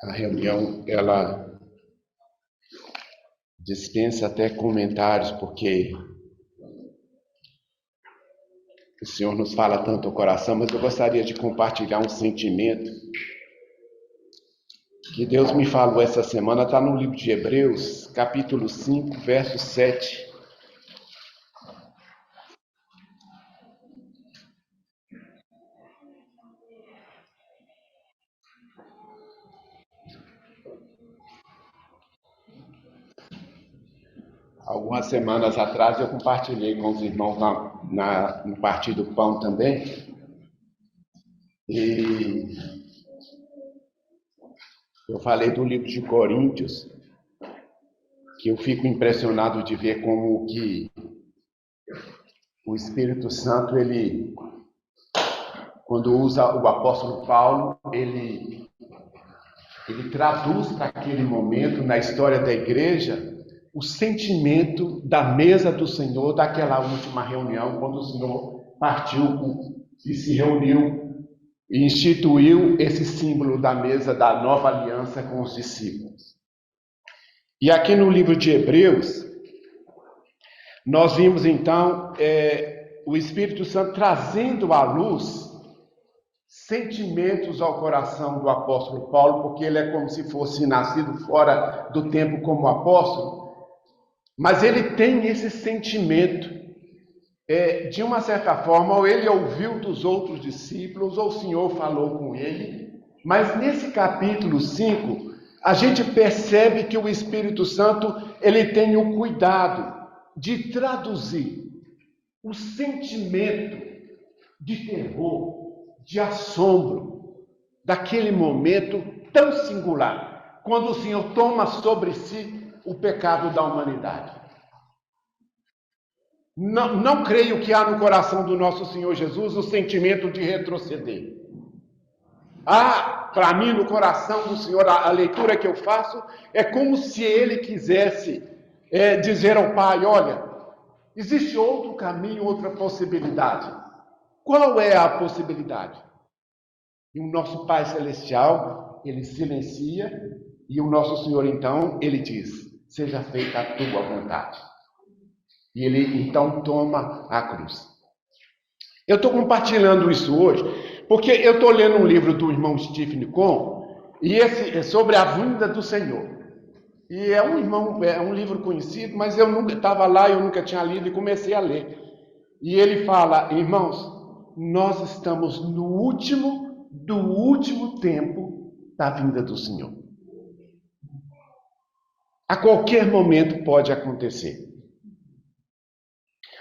A reunião, ela dispensa até comentários, porque o Senhor nos fala tanto ao coração, mas eu gostaria de compartilhar um sentimento que Deus me falou essa semana, está no livro de Hebreus, capítulo 5, verso 7. Algumas semanas atrás eu compartilhei com os irmãos no Partido Pão também, e eu falei do livro de Coríntios, que eu fico impressionado de ver como que o Espírito Santo, ele, quando usa o apóstolo Paulo, ele traduz para aquele momento, na história da igreja, o sentimento da mesa do Senhor, daquela última reunião, quando o Senhor partiu e se reuniu e instituiu esse símbolo da mesa da nova aliança com os discípulos. E aqui no livro de Hebreus, nós vimos então o Espírito Santo trazendo à luz sentimentos ao coração do apóstolo Paulo, porque ele é como se fosse nascido fora do tempo como apóstolo, mas ele tem esse sentimento, de uma certa forma, ou ele ouviu dos outros discípulos, ou o Senhor falou com ele, mas nesse capítulo 5, a gente percebe que o Espírito Santo, ele tem o cuidado de traduzir o sentimento de terror, de assombro, daquele momento tão singular, quando o Senhor toma sobre si o pecado da humanidade. Não creio que há no coração do nosso Senhor Jesus o sentimento de retroceder. Há, para mim, no coração do Senhor, a leitura que eu faço é como se ele quisesse dizer ao Pai: olha, existe outro caminho, outra possibilidade. Qual é a possibilidade? E o nosso Pai Celestial, ele silencia, e o nosso Senhor, então, ele diz: seja feita a tua vontade. E ele, então, toma a cruz. Eu estou compartilhando isso hoje, porque eu estou lendo um livro do irmão Stephen Cohn, e esse é sobre a vinda do Senhor. E é um livro conhecido, mas eu nunca estava lá, eu nunca tinha lido e comecei a ler. E ele fala: irmãos, nós estamos no último do último tempo da vinda do Senhor. A qualquer momento pode acontecer.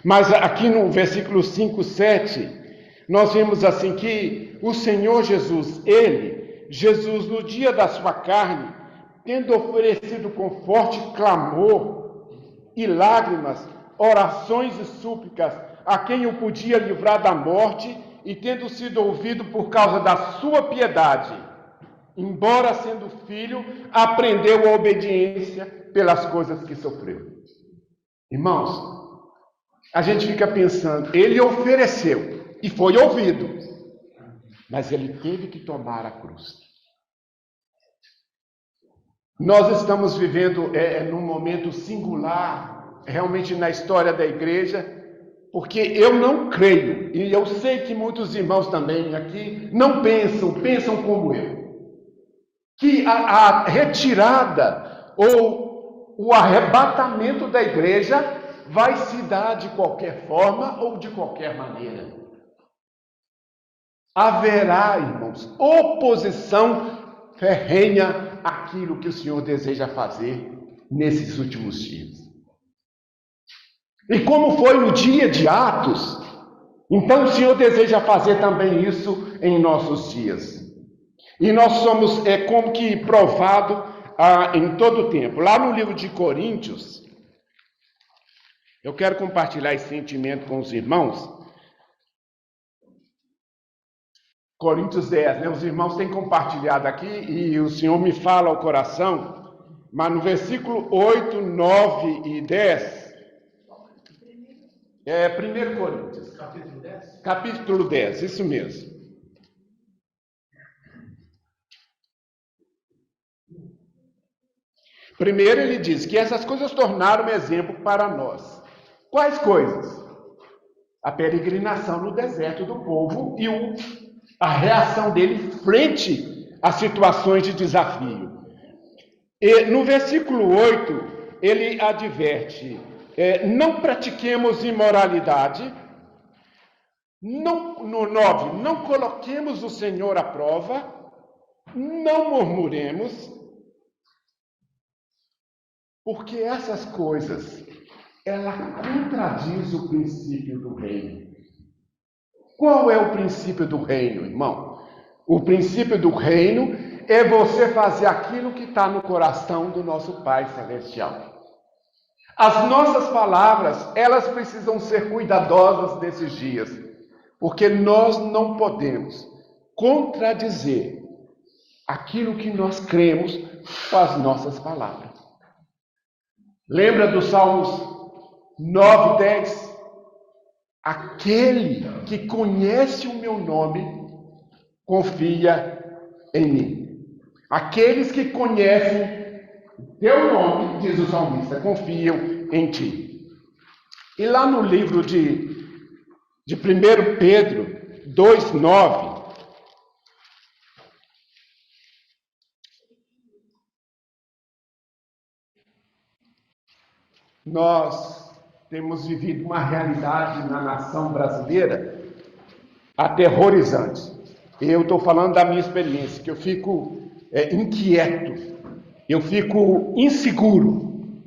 Mas aqui no versículo 5, 7, nós vemos assim que o Senhor Jesus, Jesus no dia da sua carne, tendo oferecido com forte clamor e lágrimas, orações e súplicas a quem o podia livrar da morte, e tendo sido ouvido por causa da sua piedade, embora sendo filho, aprendeu a obediência pelas coisas que sofreu. Irmãos, a gente fica pensando, ele ofereceu e foi ouvido, mas ele teve que tomar a cruz. Nós estamos vivendo num momento singular, realmente na história da igreja, porque eu não creio, e eu sei que muitos irmãos também aqui não pensam como eu, que a retirada ou o arrebatamento da igreja vai se dar de qualquer forma ou de qualquer maneira. Haverá, irmãos, oposição ferrenha àquilo que o Senhor deseja fazer nesses últimos dias. E como foi no dia de Atos, então o Senhor deseja fazer também isso em nossos dias. E nós somos como que provado em todo o tempo. Lá no livro de Coríntios, eu quero compartilhar esse sentimento com os irmãos. Coríntios 10, né? Os irmãos têm compartilhado aqui e o Senhor me fala ao coração, mas no versículo 8, 9 e 10, 1 Coríntios, capítulo 10? Capítulo 10, isso mesmo. Primeiro ele diz que essas coisas tornaram um exemplo para nós. Quais coisas? A peregrinação no deserto do povo e a reação dele frente a situações de desafio. E no versículo 8, ele adverte, não pratiquemos imoralidade. No 9, não coloquemos o Senhor à prova, não murmuremos, porque essas coisas, ela contradiz o princípio do reino. Qual é o princípio do reino, irmão? O princípio do reino é você fazer aquilo que está no coração do nosso Pai Celestial. As nossas palavras, elas precisam ser cuidadosas nesses dias, porque nós não podemos contradizer aquilo que nós cremos com as nossas palavras. Lembra dos Salmos 9, 10? Aquele que conhece o meu nome, confia em mim. Aqueles que conhecem teu nome, diz o salmista, confiam em ti. E lá no livro de 1 Pedro 2,9, nós temos vivido uma realidade na nação brasileira aterrorizante. Eu estou falando da minha experiência, que eu fico inquieto, eu fico inseguro.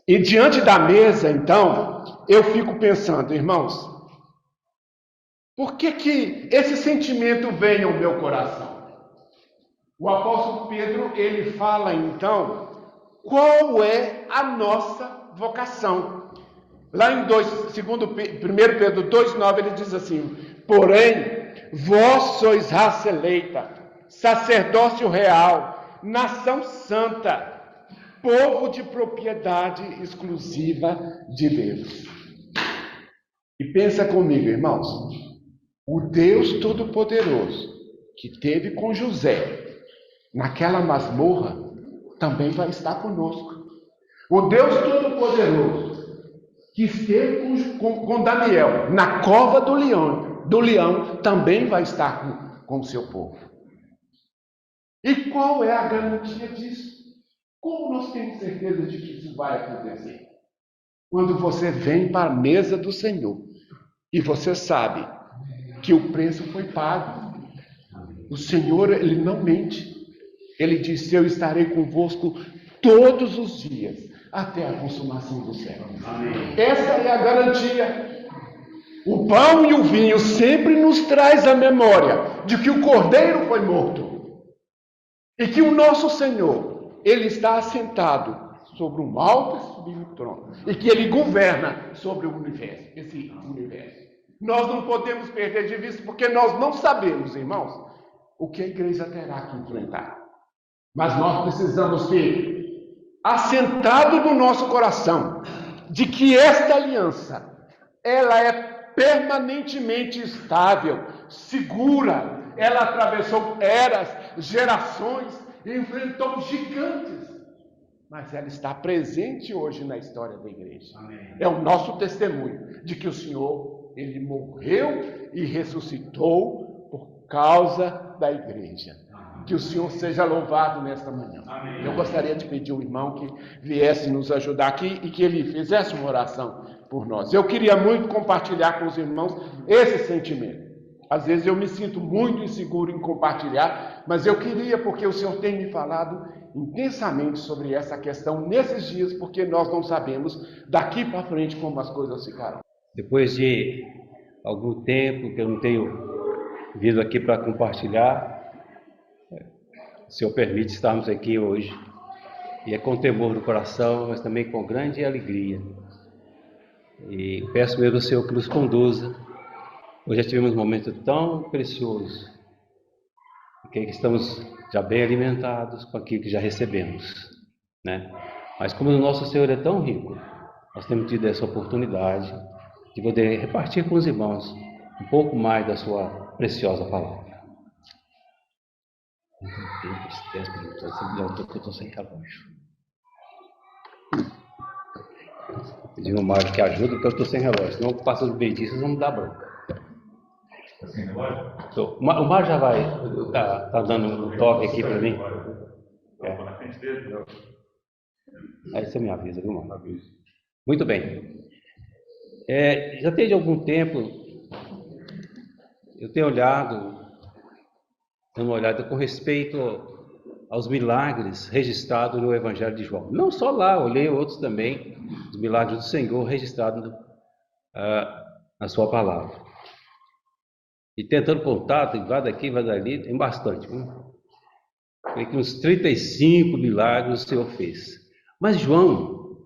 E diante da mesa, então, eu fico pensando, irmãos, por que esse sentimento vem ao meu coração? O apóstolo Pedro, ele fala, então, qual é a nossa vocação. Lá em 1 Pedro 2,9, ele diz assim, porém, vós sois raça eleita, sacerdócio real, nação santa, povo de propriedade exclusiva de Deus. E pensa comigo, irmãos, o Deus Todo-Poderoso que teve com José naquela masmorra também vai estar conosco. O Deus Todo-Poderoso que esteve com Daniel na cova do leão também vai estar com o seu povo. E qual é a garantia disso? Como nós temos certeza de que isso vai acontecer? Quando você vem para a mesa do Senhor e você sabe que o preço foi pago. O Senhor, Ele não mente. Ele disse, eu estarei convosco todos os dias, até a consumação do século. Essa é a garantia. O pão e o vinho sempre nos traz a memória de que o Cordeiro foi morto. E que o nosso Senhor, Ele está assentado sobre um alto e sublime trono. E que Ele governa sobre o universo, esse universo. Nós não podemos perder de vista, porque nós não sabemos, irmãos, o que a igreja terá que enfrentar. Mas nós precisamos ter assentado no nosso coração de que esta aliança, ela é permanentemente estável, segura. Ela atravessou eras, gerações, enfrentou gigantes. Mas ela está presente hoje na história da igreja. Amém. É o nosso testemunho de que o Senhor, Ele morreu e ressuscitou por causa da igreja. Que o Senhor seja louvado nesta manhã. Amém. Eu gostaria de pedir ao irmão que viesse nos ajudar aqui e que ele fizesse uma oração por nós. Eu queria muito compartilhar com os irmãos esse sentimento. Às vezes eu me sinto muito inseguro em compartilhar, mas eu queria, porque o Senhor tem me falado intensamente sobre essa questão nesses dias, porque nós não sabemos daqui para frente como as coisas ficarão. Depois de algum tempo que eu não tenho vindo aqui para compartilhar, o Senhor permite estarmos aqui hoje. E é com temor no coração, mas também com grande alegria. E peço mesmo ao Senhor que nos conduza. Hoje já tivemos um momento tão precioso, porque estamos já bem alimentados com aquilo que já recebemos, né? Mas como o nosso Senhor é tão rico, nós temos tido essa oportunidade de poder repartir com os irmãos um pouco mais da sua preciosa palavra. Eu estou sem relógio. Pedindo ao Mário que ajuda, porque eu estou sem relógio. Senão, passando bem disso, vocês vão me dar bronca. Sem relógio? O Mário já vai. Tá dando um toque aqui para mim. Na frente dele? Aí você me avisa, viu, Mário? Muito bem. Já desde algum tempo, eu tenho olhado, dando uma olhada com respeito aos milagres registrados no Evangelho de João. Não só lá, olhei outros também, os milagres do Senhor registrados na sua palavra. E tentando contar, vai daqui, vai dali, tem bastante. Creio que uns 35 milagres o Senhor fez. Mas João,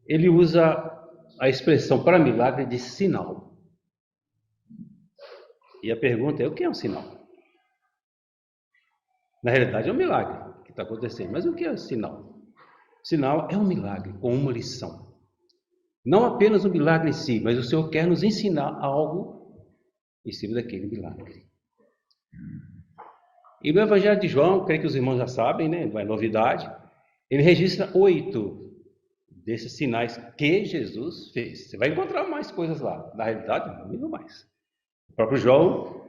ele usa a expressão para milagre de sinal. E a pergunta é, o que é um sinal? Na realidade é um milagre que está acontecendo, mas o que é um sinal? Sinal é um milagre com uma lição. Não apenas um milagre em si, mas o Senhor quer nos ensinar algo em cima daquele milagre. E no Evangelho de João, creio que os irmãos já sabem, né? Não é novidade. Ele registra 8 desses sinais que Jesus fez. Você vai encontrar mais coisas lá. Na realidade, muito mais. O próprio João,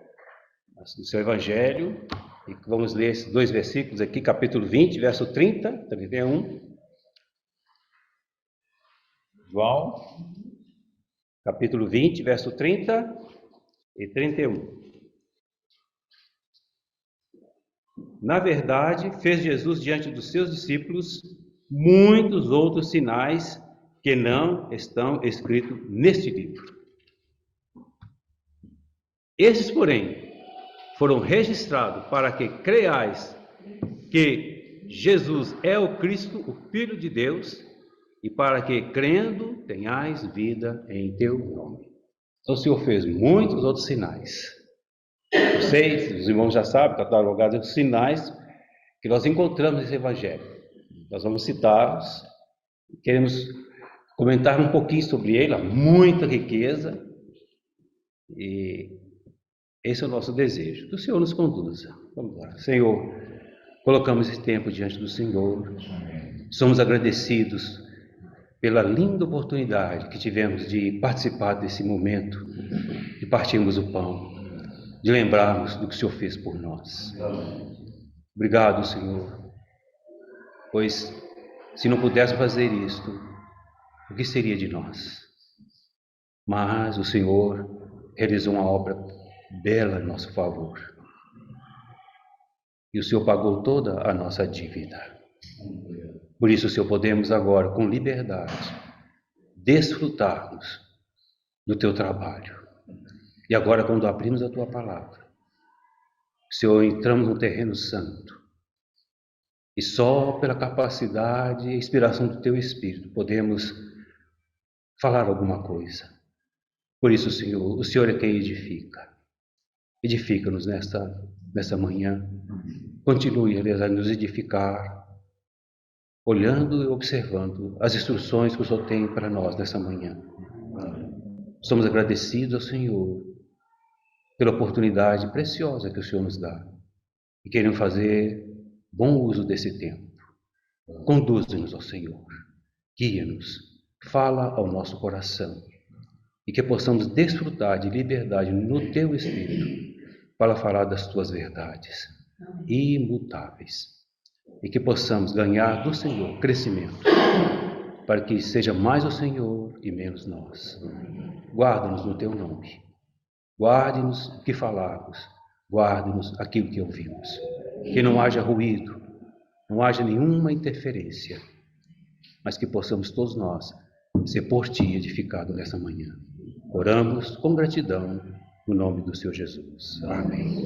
no seu Evangelho, e vamos ler esses 2 versículos aqui, capítulo 20, verso 30, 31. João, capítulo 20, verso 30 e 31. Na verdade, fez Jesus diante dos seus discípulos muitos outros sinais que não estão escritos neste livro. Esses, porém, foram registrados para que creiais que Jesus é o Cristo, o Filho de Deus, e para que, crendo, tenhais vida em teu nome. Então, o Senhor fez muitos outros sinais. Vocês, os irmãos já sabem, catalogados os sinais que nós encontramos nesse Evangelho. Nós vamos citá-los, queremos comentar um pouquinho sobre ele, há muita riqueza, e esse é o nosso desejo, que o Senhor nos conduza. Vamos lá. Senhor, colocamos esse tempo diante do Senhor, somos agradecidos pela linda oportunidade que tivemos de participar desse momento, de partirmos o pão, de lembrarmos do que o Senhor fez por nós. Obrigado, Senhor, pois se não pudéssemos fazer isto, o que seria de nós? Mas o Senhor realizou uma obra bela em nosso favor. E o Senhor pagou toda a nossa dívida. Por isso, Senhor, podemos agora, com liberdade, desfrutarmos do Teu trabalho. E agora, quando abrimos a Tua palavra, Senhor, entramos no terreno santo. E só pela capacidade e inspiração do Teu Espírito podemos falar alguma coisa. Por isso, Senhor, o Senhor é quem edifica. Edifica-nos nesta manhã. Continue a nos edificar, olhando e observando as instruções que o Senhor tem para nós nessa manhã. Somos agradecidos ao Senhor pela oportunidade preciosa que o Senhor nos dá. E queremos fazer bom uso desse tempo. Conduze-nos ao Senhor. Guia-nos. Fala ao nosso coração. E que possamos desfrutar de liberdade no Teu Espírito para falar das Tuas verdades imutáveis. E que possamos ganhar do Senhor crescimento, para que seja mais o Senhor e menos nós. Guarda-nos no Teu nome. Guarde-nos o que falamos. Guarde-nos aquilo que ouvimos. Que não haja ruído, não haja nenhuma interferência, mas que possamos todos nós ser por Ti edificados nessa manhã. Oramos com gratidão no nome do Senhor Jesus. Amém.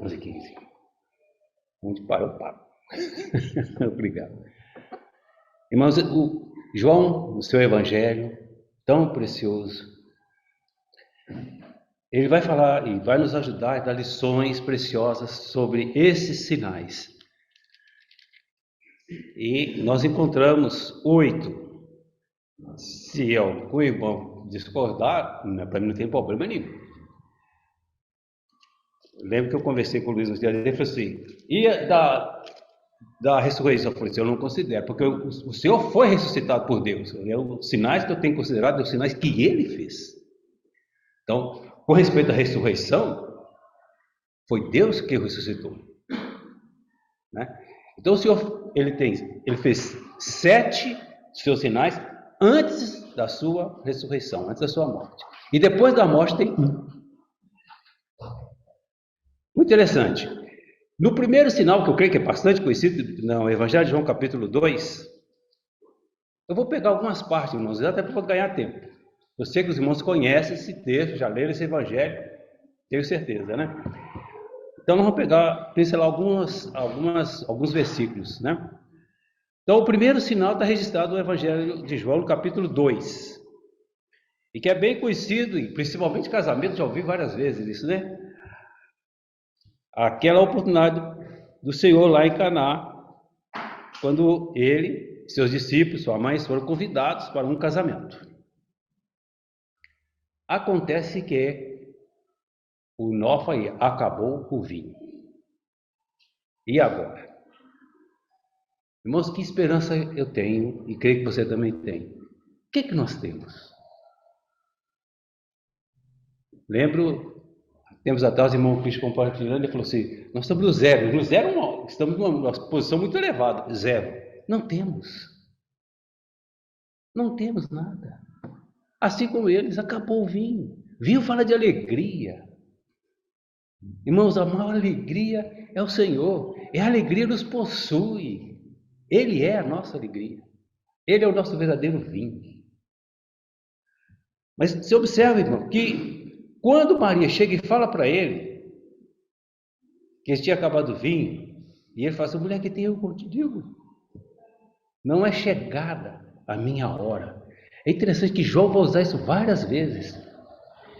Onze 15. Onde parou, paro. Obrigado. Irmãos, o João, no seu Evangelho, tão precioso, ele vai falar e vai nos ajudar a dar lições preciosas sobre esses sinais. E nós encontramos 8. Se algum irmão discordar, para mim não tem problema nenhum. Eu lembro que eu conversei com o Luiz, ele falou assim, e da ressurreição? Eu falei assim, eu não considero, porque o Senhor foi ressuscitado por Deus. Os sinais que eu tenho considerado são os sinais que Ele fez. Então, com respeito à ressurreição, foi Deus que o ressuscitou. Né? Então o Senhor, ele fez 7 seus sinais antes da sua ressurreição, antes da sua morte. E depois da morte tem 1. Muito interessante. No primeiro sinal, que eu creio que é bastante conhecido, no Evangelho de João, capítulo 2, eu vou pegar algumas partes, irmãos, até para ganhar tempo. Eu sei que os irmãos conhecem esse texto, já leram esse Evangelho, tenho certeza, né? Então, nós vamos pegar, pincelar alguns versículos, né? Então, o primeiro sinal está registrado no Evangelho de João, no capítulo 2. E que é bem conhecido, e principalmente casamento, já ouvi várias vezes isso, né? Aquela oportunidade do Senhor lá em Caná, quando ele, seus discípulos, sua mãe, foram convidados para um casamento. Acontece que o Nofa acabou o vinho. E agora? Irmãos, que esperança eu tenho, e creio que você também tem. O que nós temos? Lembro, tempos atrás, o irmão Cristo compartilhando, ele falou assim, nós estamos no zero. No zero não, estamos numa posição muito elevada. 0. Não temos. Não temos nada. Assim como eles, acabou o vinho. Vinho fala de alegria. Irmãos, a maior alegria é o Senhor. É a alegria que nos possui. Ele é a nossa alegria. Ele é o nosso verdadeiro vinho. Mas você observa, irmão, que quando Maria chega e fala para ele que ele tinha acabado o vinho, e ele fala assim, mulher, que tem eu contigo? Não é chegada a minha hora. É interessante que João vai usar isso várias vezes.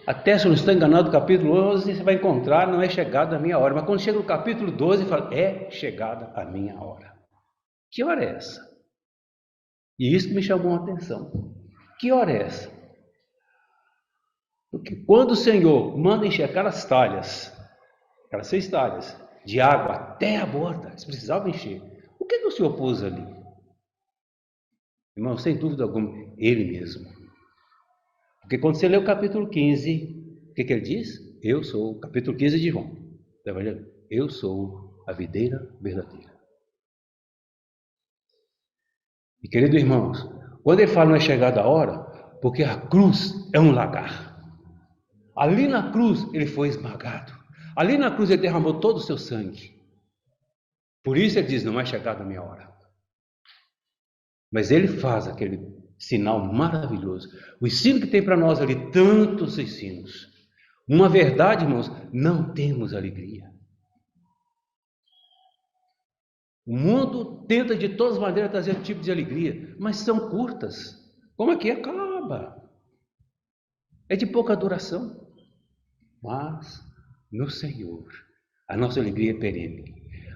Até, se eu não estou enganado, no capítulo 11, você vai encontrar, não é chegada a minha hora. Mas quando chega no capítulo 12, ele fala, é chegada a minha hora. Que hora é essa? E isso me chamou a atenção. Que hora é essa? Porque quando o Senhor manda encher aquelas talhas, aquelas 6 talhas de água até a borda, eles precisavam encher. O que o Senhor pôs ali? Irmão, sem dúvida alguma, Ele mesmo. Porque quando você lê o capítulo 15, o que ele diz? Eu sou, capítulo 15 de João, do Evangelho, eu sou a videira verdadeira. E queridos irmãos, quando ele fala não é chegada a hora, porque a cruz é um lagar. Ali na cruz ele foi esmagado. Ali na cruz ele derramou todo o seu sangue. Por isso ele diz, não é chegada a minha hora. Mas ele faz aquele sinal maravilhoso. O ensino que tem para nós ali, tantos ensinos. Uma verdade, irmãos, não temos alegria. O mundo tenta de todas as maneiras trazer um tipo de alegria, mas são curtas. Como aqui acaba. É de pouca duração. Mas no Senhor, a nossa alegria é perene.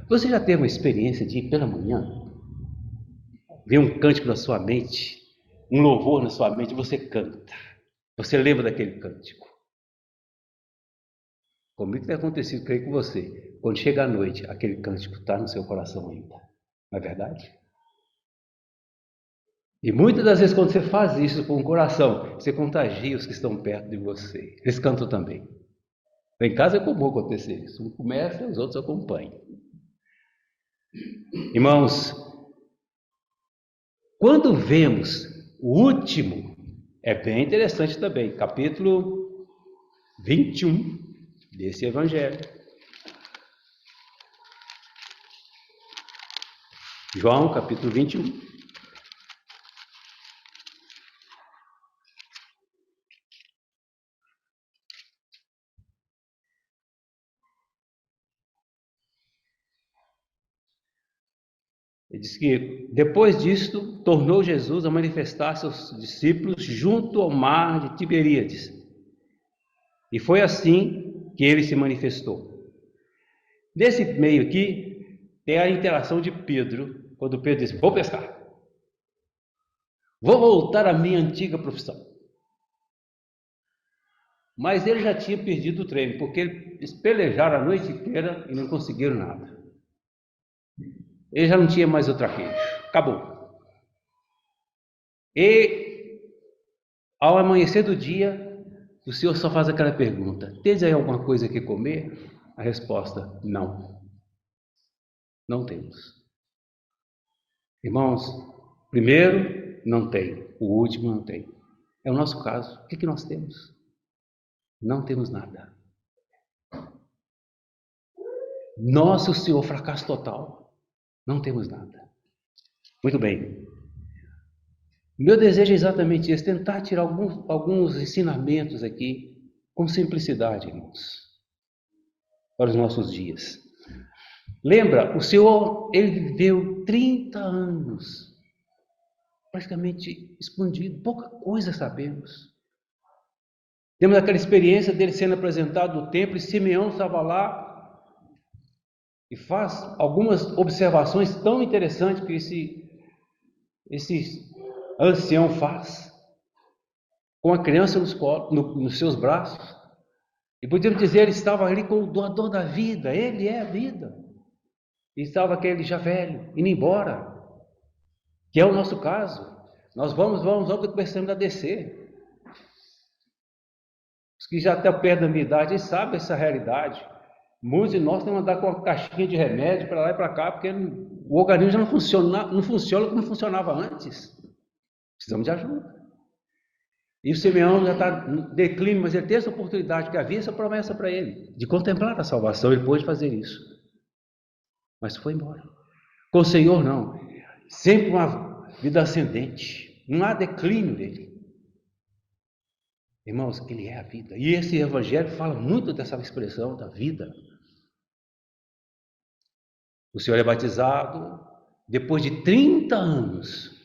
Você já teve uma experiência de ir pela manhã, ver um cântico na sua mente, um louvor na sua mente, você canta. Você lembra daquele cântico. Comigo tem acontecido, creio com você. Quando chega a noite, aquele cântico está no seu coração ainda. Não é verdade? E muitas das vezes, quando você faz isso com o coração, você contagia os que estão perto de você. Eles cantam também. Em casa é comum acontecer isso. Um começa, os outros acompanham. Irmãos, quando vemos o último, é bem interessante também, capítulo 21 desse Evangelho. João, capítulo 21. Ele diz que, depois disto, tornou Jesus a manifestar-se aos discípulos junto ao mar de Tiberíades. E foi assim que ele se manifestou. Nesse meio aqui, tem a interação de Pedro, quando Pedro diz, vou pescar. Vou voltar à minha antiga profissão. Mas ele já tinha perdido o treino, porque eles pelejaram a noite inteira e não conseguiram nada. Ele já não tinha mais o traquejo. Acabou. E ao amanhecer do dia, o Senhor só faz aquela pergunta: tens aí alguma coisa que comer? A resposta: não. Não temos. Irmãos, primeiro, não tem. O último, não tem. É o nosso caso. O que nós temos? Não temos nada. Nosso Senhor, fracasso total. Não temos nada. Muito bem. Meu desejo é exatamente esse, tentar tirar alguns ensinamentos aqui, com simplicidade, irmãos, para os nossos dias. Lembra, o Senhor, ele viveu 30 anos, praticamente escondido, pouca coisa sabemos. Temos aquela experiência dele sendo apresentado no templo, e Simeão estava lá, e faz algumas observações tão interessantes que esse ancião faz, com a criança nos seus braços. E podemos dizer, ele estava ali com o doador da vida, ele é a vida. E estava aquele já velho, indo embora, que é o nosso caso. Nós vamos começando a descer. Os que já estão perto da minha idade, eles sabem essa realidade. Muitos de nós temos que andar com uma caixinha de remédio para lá e para cá, porque o organismo já não funciona como funcionava antes. Precisamos de ajuda. E o Simeão já está no declínio, mas ele tem essa oportunidade, que havia essa promessa para ele, de contemplar a salvação. Ele pôde fazer isso. Mas foi embora. Com o Senhor, não. Sempre uma vida ascendente. Não há declínio dele. Irmãos, ele é a vida. E esse evangelho fala muito dessa expressão da vida. O Senhor é batizado depois de 30 anos.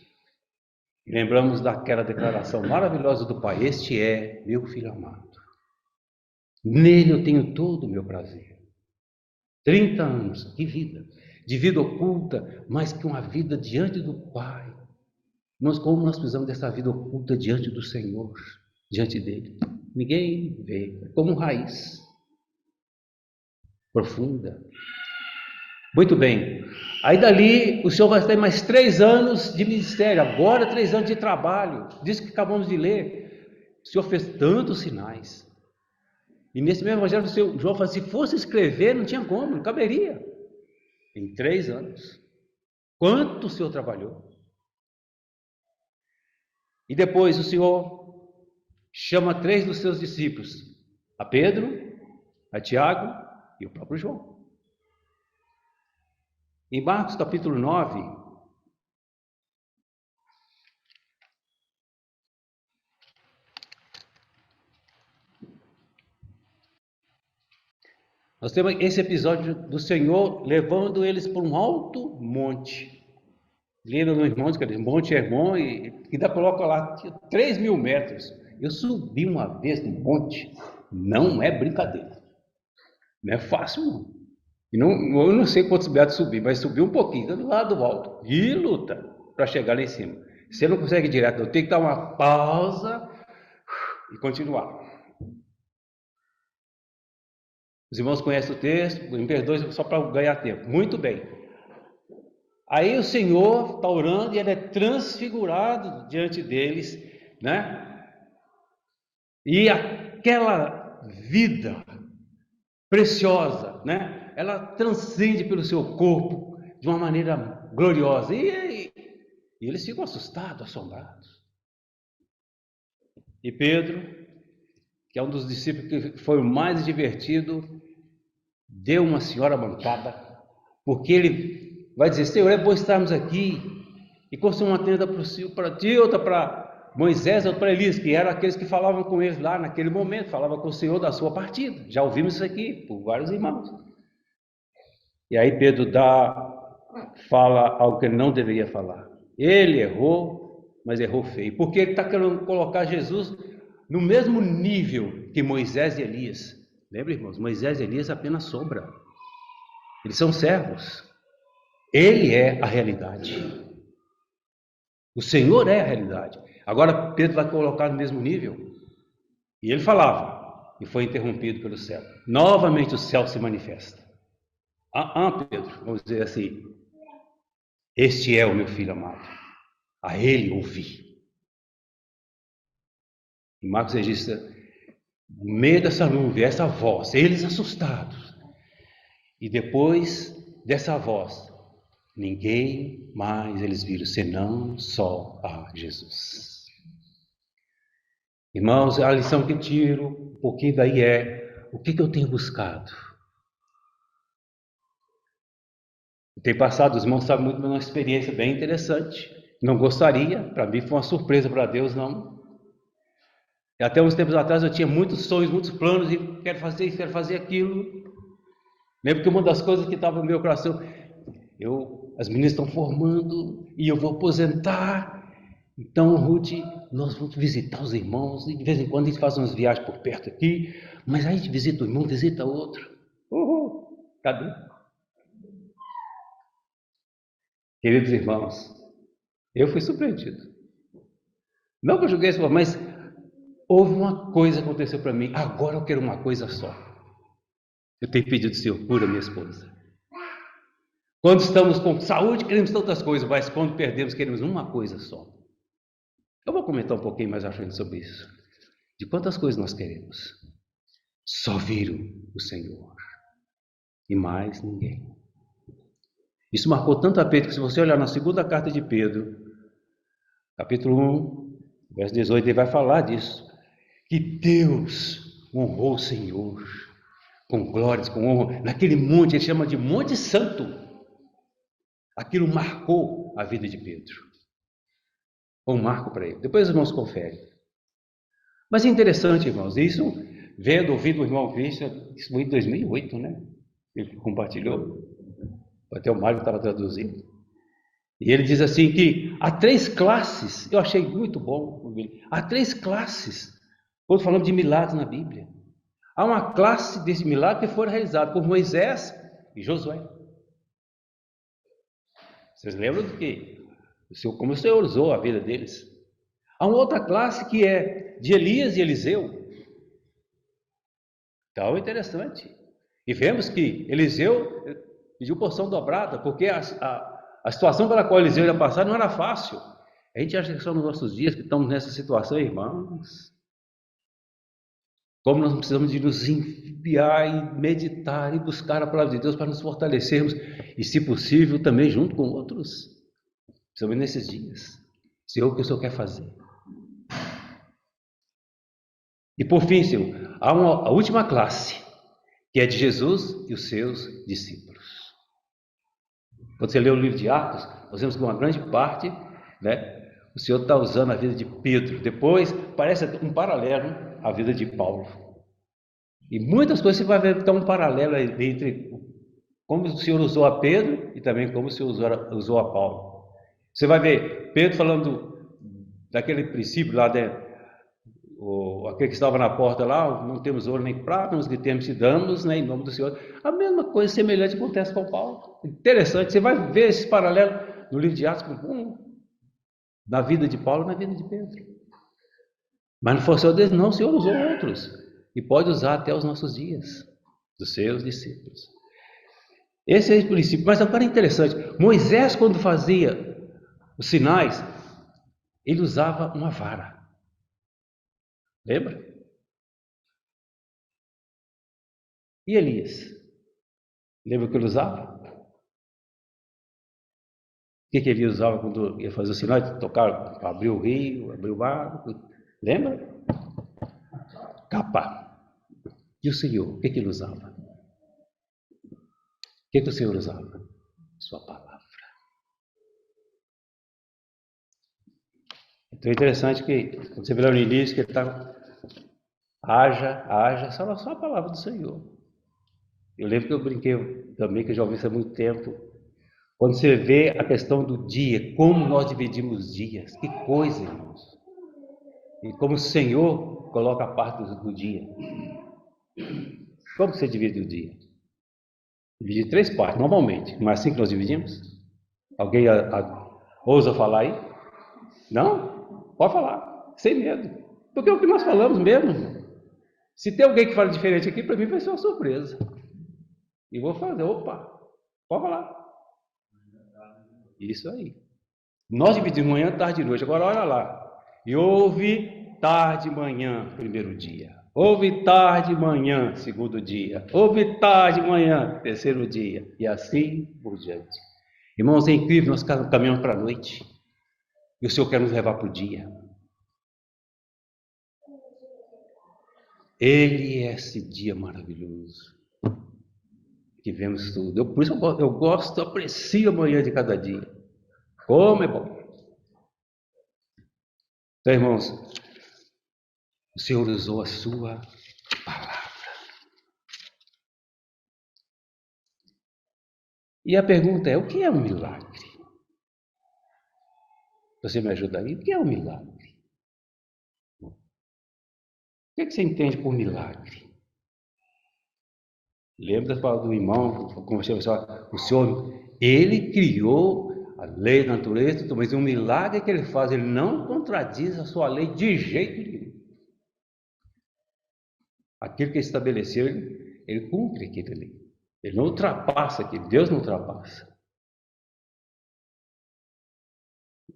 E lembramos daquela declaração maravilhosa do Pai: este é meu Filho amado. Nele eu tenho todo o meu prazer. 30 anos de vida oculta, mais que uma vida diante do Pai. Como nós precisamos dessa vida oculta diante do Senhor, diante dele? Ninguém vê, é como raiz profunda. Muito bem, aí dali o Senhor vai ter mais 3 anos de ministério, agora 3 anos de trabalho. Diz que acabamos de ler, o Senhor fez tantos sinais. E nesse mesmo evangelho, o Senhor João fala: se fosse escrever, não tinha como, não caberia. Em 3 anos. Quanto o Senhor trabalhou? E depois o Senhor chama 3 dos seus discípulos, a Pedro, a Tiago e o próprio João. Em Marcos capítulo 9, nós temos esse episódio do Senhor levando eles para um alto monte. Lembra dos irmãos, que Monte Hermon, e dá coloca lá 3.000 metros. Eu subi uma vez no monte, não é brincadeira. Não é fácil, não. Eu não sei quantos metros subir, mas subi um pouquinho, do lado alto. E luta para chegar lá em cima. Você não consegue ir direto, eu tenho que dar uma pausa e continuar. Os irmãos conhecem o texto, me perdoe só para ganhar tempo. Muito bem. Aí o Senhor está orando e ele é transfigurado diante deles, né? E aquela vida preciosa, né? Ela transcende pelo seu corpo de uma maneira gloriosa. E eles ficam assustados, assombrados. E Pedro, que é um dos discípulos que foi o mais divertido, deu uma senhora mancada, porque ele vai dizer: Senhor, é bom estarmos aqui. E construiu uma tenda para ti, outra para Moisés, outra para Elias, que eram aqueles que falavam com eles lá naquele momento, falava com o Senhor da sua partida. Já ouvimos isso aqui por vários irmãos. E aí Pedro fala algo que ele não deveria falar. Ele errou, mas errou feio, porque ele está querendo colocar Jesus no mesmo nível que Moisés e Elias. Lembra, irmãos? Moisés e Elias apenas sombra. Eles são servos. Ele é a realidade. O Senhor é a realidade. Agora Pedro vai colocar no mesmo nível. E ele falava: e foi interrompido pelo céu. Novamente o céu se manifesta. Pedro, vamos dizer assim, este é o meu filho amado, a ele ouvi. E Marcos registra, no meio dessa nuvem, essa voz, eles assustados. E depois dessa voz, ninguém mais eles viram, senão só a Jesus. Irmãos, a lição que tiro um pouquinho daí é, o que eu tenho buscado? Tem passado, os irmãos sabem muito, uma experiência bem interessante. Não gostaria, para mim foi uma surpresa, para Deus não. E até uns tempos atrás eu tinha muitos sonhos, muitos planos, e quero fazer isso, quero fazer aquilo. Lembro que uma das coisas que estava no meu coração, as meninas estão formando e eu vou aposentar. Então, Ruth, nós vamos visitar os irmãos, e de vez em quando a gente faz umas viagens por perto aqui, mas aí a gente visita um irmão, visita outro. Cadê? Queridos irmãos, eu fui surpreendido. Não que eu julguei isso, mas houve uma coisa que aconteceu para mim. Agora eu quero uma coisa só. Eu tenho pedido ao Senhor, cura minha esposa. Quando estamos com saúde, queremos tantas coisas, mas quando perdemos, queremos uma coisa só. Eu vou comentar um pouquinho mais à frente sobre isso. De quantas coisas nós queremos. Só viram o Senhor. E mais ninguém. Isso marcou tanto a Pedro, que se você olhar na segunda carta de Pedro, capítulo 1, verso 18, ele vai falar disso. Que Deus honrou o Senhor com glórias, com honra. Naquele monte, ele chama de Monte Santo. Aquilo marcou a vida de Pedro. Foi um marco para ele. Depois os irmãos conferem. Mas é interessante, irmãos, isso, ouvindo o irmão Cristian, isso foi em 2008, né? Ele compartilhou. Até o Mário estava traduzindo. E ele diz assim que há 3 classes, eu achei muito bom, há 3 classes, quando falamos de milagres na Bíblia. Há uma classe desse milagre que foi realizado por Moisés e Josué. Vocês lembram do que? Como o Senhor usou a vida deles. Há uma outra classe que é de Elias e Eliseu. Então é interessante. E vemos que Eliseu pediu porção dobrada, porque a situação pela qual Eliseu ia passar não era fácil. A gente acha que são nos nossos dias que estamos nessa situação, irmãos. Como nós precisamos de nos enviar e meditar e buscar a palavra de Deus para nos fortalecermos e, se possível, também junto com outros. Precisamos nesses dias. Senhor, o que o Senhor quer fazer? E por fim, Senhor, há a última classe, que é de Jesus e os seus discípulos. Quando você lê o livro de Atos, nós vemos que uma grande parte, né, o Senhor está usando a vida de Pedro. Depois, parece um paralelo à vida de Paulo. E muitas coisas você vai ver que está um paralelo entre como o Senhor usou a Pedro e também como o Senhor usou a Paulo. Você vai ver Pedro falando daquele princípio lá, aquele que estava na porta lá, não temos ouro nem prata, mas que temos te damos, né, em nome do Senhor. A mesma coisa semelhante acontece com Paulo. Interessante, você vai ver esse paralelo no livro de Atos, na vida de Paulo e na vida de Pedro. Mas não foi só deles, não, o Senhor usou outros. E pode usar até os nossos dias, dos seus discípulos. Esse é o princípio. Mas agora é interessante, Moisés, quando fazia os sinais, ele usava uma vara. Lembra? E Elias? Lembra o que ele usava? O que Elias usava quando ia fazer o sinal? Tocar, abrir o rio, abrir o mar. Lembra? Capa. E o Senhor? O que ele usava? O que o Senhor usava? Sua palavra. Então é interessante que, quando você vê lá no início, que ele está haja, só a palavra do Senhor. Eu lembro que eu brinquei também, que eu já ouvi isso há muito tempo. Quando você vê a questão do dia, como nós dividimos os dias, que coisa, irmãos. E como o Senhor coloca a parte do dia. Como você divide o dia? Divide em 3 partes, normalmente. Não é assim que nós dividimos? Alguém ousa falar aí? Não? Pode falar, sem medo. Porque é o que nós falamos mesmo. Se tem alguém que fala diferente aqui, para mim vai ser uma surpresa. E vou fazer, opa, pode falar. Isso aí. Nós dividimos manhã, tarde e noite. Agora olha lá. E houve tarde e manhã, primeiro dia. Houve tarde e manhã, segundo dia. Houve tarde e manhã, terceiro dia. E assim por diante. Irmãos, é incrível, nós caminhamos para a noite. E o Senhor quer nos levar para o dia. Ele é esse dia maravilhoso. Que vemos tudo. Por isso eu gosto, aprecio a manhã de cada dia. Como é bom. Então, irmãos, o Senhor usou a sua palavra. E a pergunta é, o que é um milagre? Você me ajuda aí? O que é um milagre? O que você entende por milagre? Lembra das palavras do irmão, como você fala, o Senhor, Ele criou a lei da natureza, mas o milagre que Ele faz, Ele não contradiz a sua lei de jeito nenhum. Aquilo que Ele estabeleceu, Ele cumpre aquilo ali. Ele não ultrapassa aquilo, Deus não ultrapassa.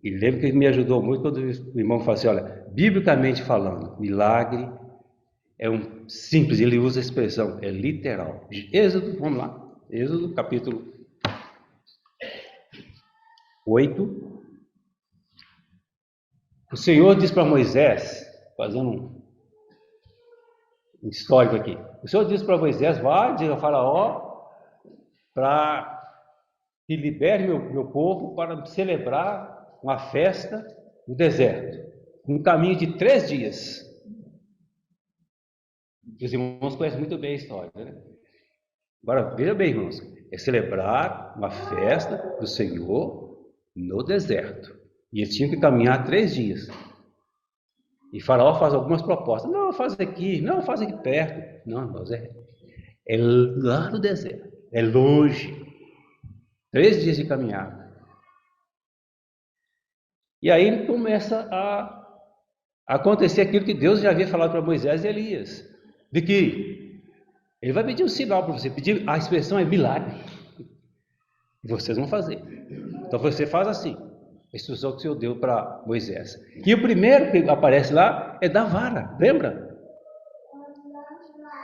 E lembro que ele me ajudou muito quando o irmão falou assim, olha, biblicamente falando, milagre é um simples, ele usa a expressão, é literal. Êxodo, vamos lá, Êxodo capítulo 8. O Senhor diz para Moisés, fazendo um histórico aqui, o Senhor diz para Moisés, vai, diga ao faraó, para que libere meu povo para celebrar uma festa no deserto, um caminho de 3 dias. Os irmãos conhecem muito bem a história, né? Agora, veja bem, irmãos, é celebrar uma festa do Senhor no deserto. E eles tinham que caminhar 3 dias. E Faraó faz algumas propostas. Não, faz aqui, não, faz aqui perto. Não, irmãos, é lá no deserto, é longe. 3 dias de caminhada. E aí começa a acontecer aquilo que Deus já havia falado para Moisés e Elias, de que Ele vai pedir um sinal para você, pedir, a expressão é milagre, e vocês vão fazer. Então você faz assim, a instrução que o Senhor deu para Moisés. E o primeiro que aparece lá é da vara, lembra?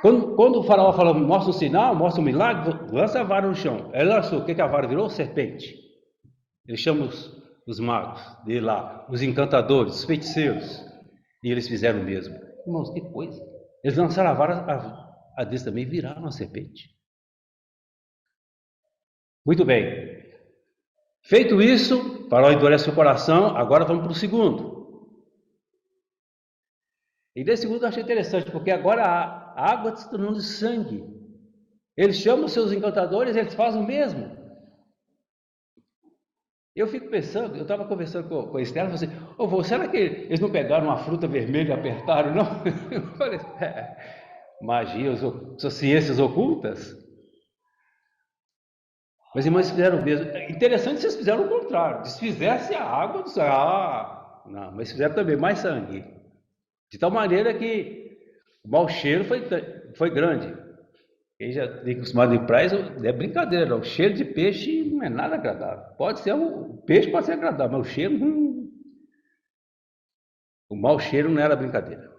Quando o faraó fala, mostra um sinal, mostra um milagre, lança a vara no chão. Ele lançou, o que a vara virou? Serpente. Ele chama os magos de lá, os encantadores, os feiticeiros, e eles fizeram o mesmo. Irmãos, que coisa! Eles lançaram a vara, a deles também viraram uma serpente. Muito bem. Feito isso, Faraó endurece o coração, agora vamos para o segundo. E desse segundo eu achei interessante, porque agora a água está se tornando sangue. Eles chamam os seus encantadores, eles fazem o mesmo. Eu fico pensando, eu estava conversando com a Estela, e falei assim, será que eles não pegaram uma fruta vermelha e apertaram, não? Eu falei, magia, são ciências ocultas? Mas irmãos, fizeram o mesmo. Interessante se eles fizeram o contrário, desfizesse a água do sangue. Não, mas fizeram também mais sangue. De tal maneira que o mau cheiro foi grande. Quem já tem acostumado em praia, é brincadeira, não. O cheiro de peixe não é nada agradável. O peixe pode ser agradável, mas o cheiro não. O mau cheiro não era brincadeira.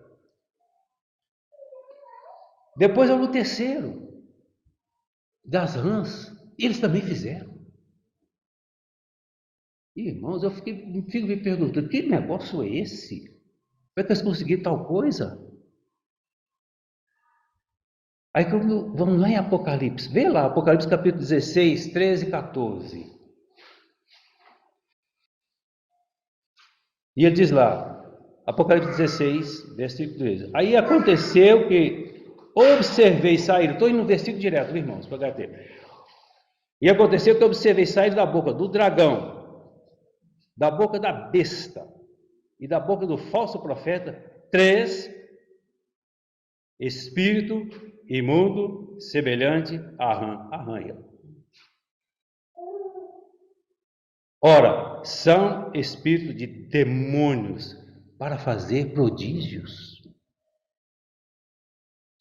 Depois no terceiro, das rãs, eles também fizeram. Irmãos, eu fico me perguntando, que negócio é esse? Como é que eles conseguiram tal coisa? Aí vamos lá em Apocalipse, vê lá, Apocalipse capítulo 16, 13 e 14. E ele diz lá, Apocalipse 16, versículo 13. Aí aconteceu que observei sair, estou indo no versículo direto, irmãos, para ter. E aconteceu que observei sair da boca do dragão, da boca da besta e da boca do falso profeta 3 espírito imundo, semelhante a arranha. Ora, são espíritos de demônios para fazer prodígios.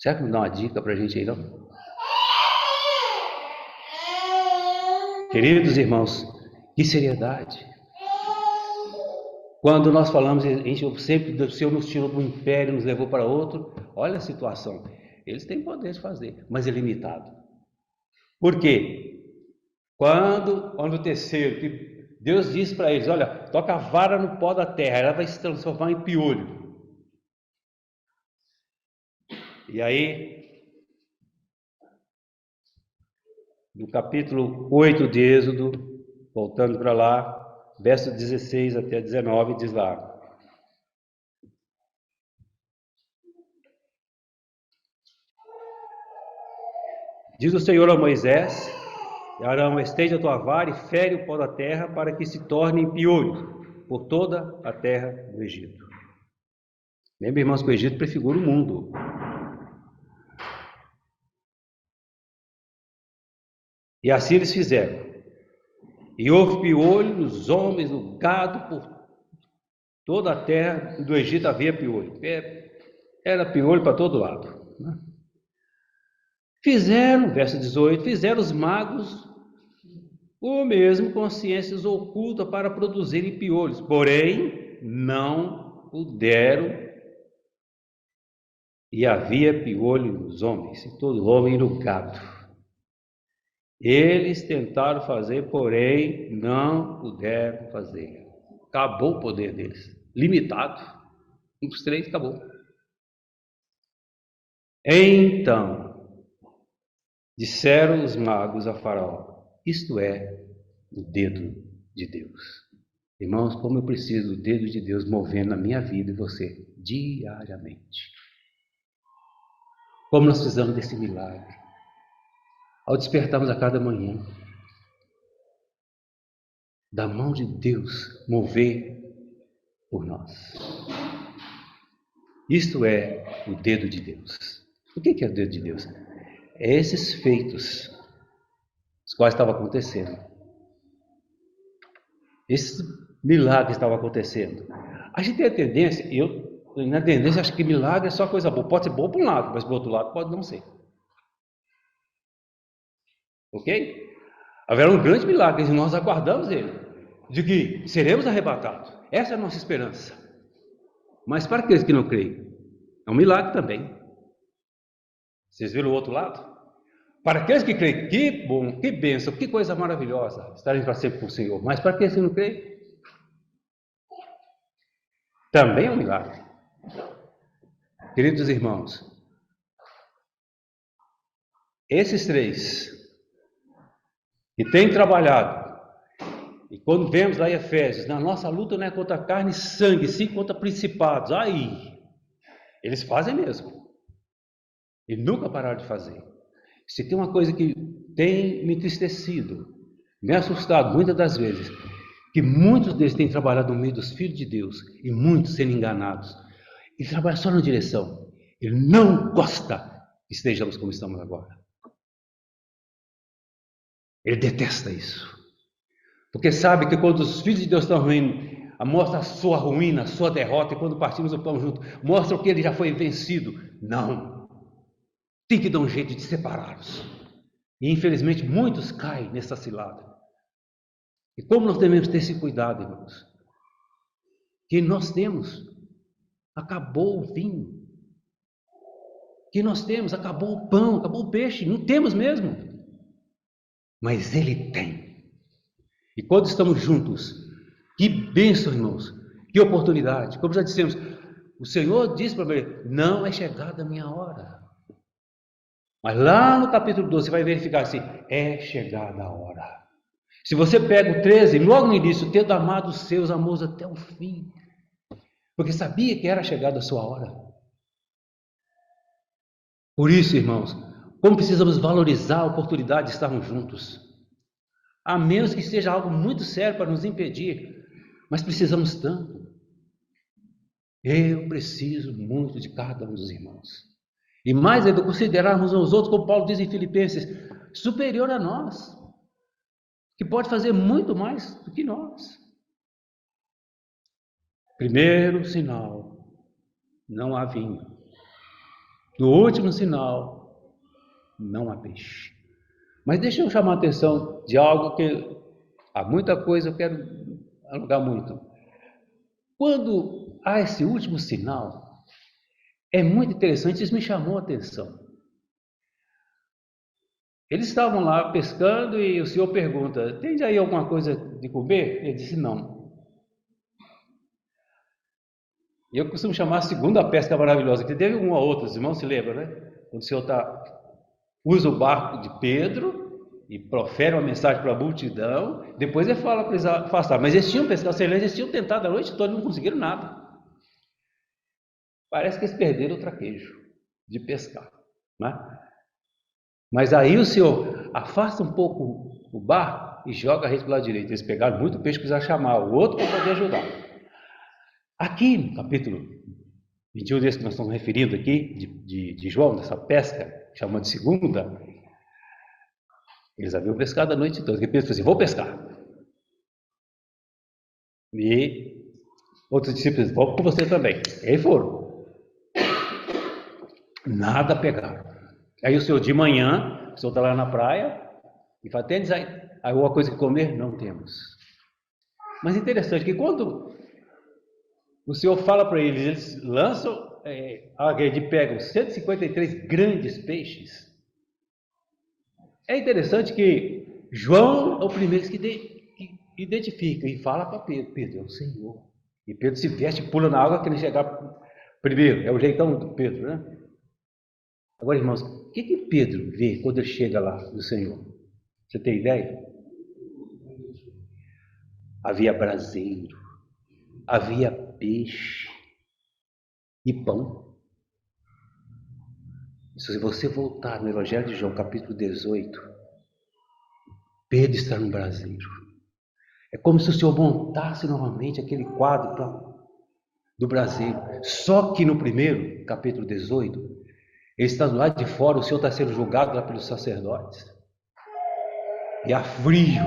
Será que não dá uma dica para a gente aí, não? Queridos irmãos, que seriedade. Quando nós falamos, a gente sempre, o Senhor nos tirou para um império, nos levou para outro. Olha a situação. Eles têm poder de fazer, mas é limitado. Por quê? Quando o terceiro, que Deus disse para eles, olha, toca a vara no pó da terra, ela vai se transformar em piolho. E aí, no capítulo 8 de Êxodo, voltando para lá, verso 16 até 19, diz lá: diz o Senhor a Moisés: Arão, estende a tua vara e fere o pó da terra para que se torne em piolho por toda a terra do Egito. Lembra, irmãos, que o Egito prefigura o mundo. E assim eles fizeram. E houve piolho nos homens, no gado, por toda a terra do Egito havia piolho. Era piolho para todo lado. Fizeram, verso 18, fizeram os magos o mesmo com ciências ocultas para produzirem piolhos, porém não puderam. E havia piolho nos homens, e todo homem no gado. Eles tentaram fazer, porém não puderam fazer. Acabou o poder deles, limitado. Os três, acabou. Então disseram os magos a Faraó: isto é o dedo de Deus. Irmãos, como eu preciso do dedo de Deus movendo a minha vida e você diariamente. Como nós precisamos desse milagre. Ao despertarmos a cada manhã, da mão de Deus mover por nós. Isto é o dedo de Deus. O que é o dedo de Deus? É esses feitos, os quais estavam acontecendo. Esse milagre estava acontecendo. A gente tem a tendência, na tendência, acho que milagre é só coisa boa. Pode ser bom para um lado, mas para o outro lado pode não ser. Ok? Haverá um grande milagre e nós aguardamos ele, de que seremos arrebatados. Essa é a nossa esperança. Mas para aqueles que não creem, é um milagre também. Vocês viram o outro lado? Para aqueles que creem, que bom, que bênção, que coisa maravilhosa estarem para sempre com o Senhor. Mas para aqueles que não creem, também é um milagre. Queridos irmãos, esses três que têm trabalhado, e quando vemos lá em Efésios, na nossa luta não é contra carne e sangue, sim contra principados. Aí, eles fazem mesmo. E nunca pararam de fazer. Se tem uma coisa que tem me entristecido, me assustado muitas das vezes, que muitos deles têm trabalhado no meio dos filhos de Deus, e muitos sendo enganados. Ele trabalha só na direção. Ele não gosta que estejamos como estamos agora. Ele detesta isso. Porque sabe que quando os filhos de Deus estão ruindo, mostra a sua ruína, a sua derrota, e quando partimos o pão junto, mostra que ele já foi vencido. Não. Tem que dar um jeito de separá-los. E infelizmente muitos caem nessa cilada. E como nós devemos ter esse cuidado, irmãos? Que nós temos, acabou o vinho. Que nós temos, acabou o pão, acabou o peixe, não temos mesmo. Mas ele tem. E quando estamos juntos, que bênção, irmãos, que oportunidade. Como já dissemos, o Senhor disse para mim, não é chegada a minha hora. Mas lá no capítulo 12 você vai verificar assim, é chegada a hora. Se você pega o 13, logo no início, tendo amado os seus amores até o fim, porque sabia que era chegada a sua hora. Por isso, irmãos, como precisamos valorizar a oportunidade de estarmos juntos. A menos que seja algo muito sério para nos impedir, mas precisamos tanto. Eu preciso muito de cada um dos irmãos. E mais ainda, considerarmos os outros, como Paulo diz em Filipenses, superior a nós, que pode fazer muito mais do que nós. Primeiro sinal, não há vinho. No último sinal, não há peixe. Mas deixa eu chamar a atenção de algo que há muita coisa, eu quero alugar muito. Quando há esse último sinal, é muito interessante, isso me chamou a atenção. Eles estavam lá pescando e o Senhor pergunta: tem aí alguma coisa de comer? Ele disse: não. E eu costumo chamar a segunda pesca maravilhosa, que teve uma outra, os irmãos se lembram, né? Quando o Senhor usa o barco de Pedro e profere uma mensagem para a multidão, depois ele fala para eles afastar. Mas eles tinham pescado, eles tinham tentado a noite toda e não conseguiram nada. Parece que eles perderam o traquejo de pescar, né? Mas aí o Senhor afasta um pouco o barco e joga a rede para o lado direito. Eles pegaram muito peixe, precisaram chamar o outro para poder ajudar. Aqui no capítulo 21 desse que nós estamos referindo aqui, de João, dessa pesca, chamada de segunda, eles haviam pescado a noite toda. E Pedro falou assim: vou pescar. E outros discípulos: vou com você também. E aí foram. Nada pegaram. Aí o Senhor de manhã, o Senhor está lá na praia, e fala: tens aí alguma coisa que comer? Não temos. Mas interessante que quando o Senhor fala para eles, eles lançam, eles pegam 153 grandes peixes. É interessante que João é o primeiro que identifica e fala para Pedro: Pedro, é o Senhor. E Pedro se veste e pula na água querendo chegar primeiro. É o jeitão do Pedro, né? Agora, irmãos, o que Pedro vê quando ele chega lá do Senhor? Você tem ideia? Havia braseiro, havia peixe e pão. Se você voltar no Evangelho de João, capítulo 18, Pedro está no braseiro. É como se o Senhor montasse novamente aquele quadro do braseiro. Só que no primeiro, capítulo 18, ele está do lado de fora, o Senhor está sendo julgado lá pelos sacerdotes. E há frio.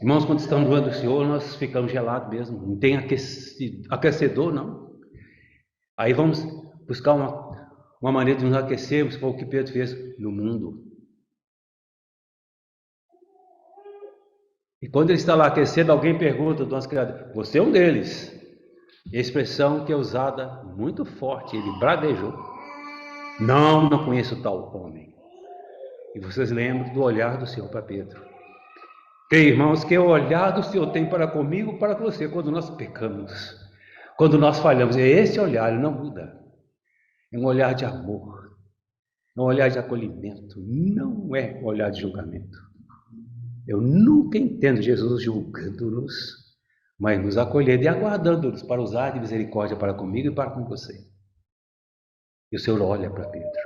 Irmãos, quando estamos doando do Senhor, nós ficamos gelados mesmo. Não tem aquecedor, não. Aí vamos buscar uma maneira de nos aquecermos, foi o que Pedro fez no mundo. E quando ele está lá aquecendo, alguém pergunta do nosso Criador: você é um deles. E a expressão que é usada muito forte, ele bradejou: não conheço tal homem. E vocês lembram do olhar do Senhor para Pedro. Creio, irmãos, que o olhar do Senhor tem para comigo, para você, quando nós pecamos, quando nós falhamos. É esse olhar, ele não muda. É um olhar de amor, é um olhar de acolhimento, não é um olhar de julgamento. Eu nunca entendo Jesus julgando-nos, mas nos acolhendo e aguardando-nos para usar de misericórdia para comigo e para com você. E o Senhor olha para Pedro.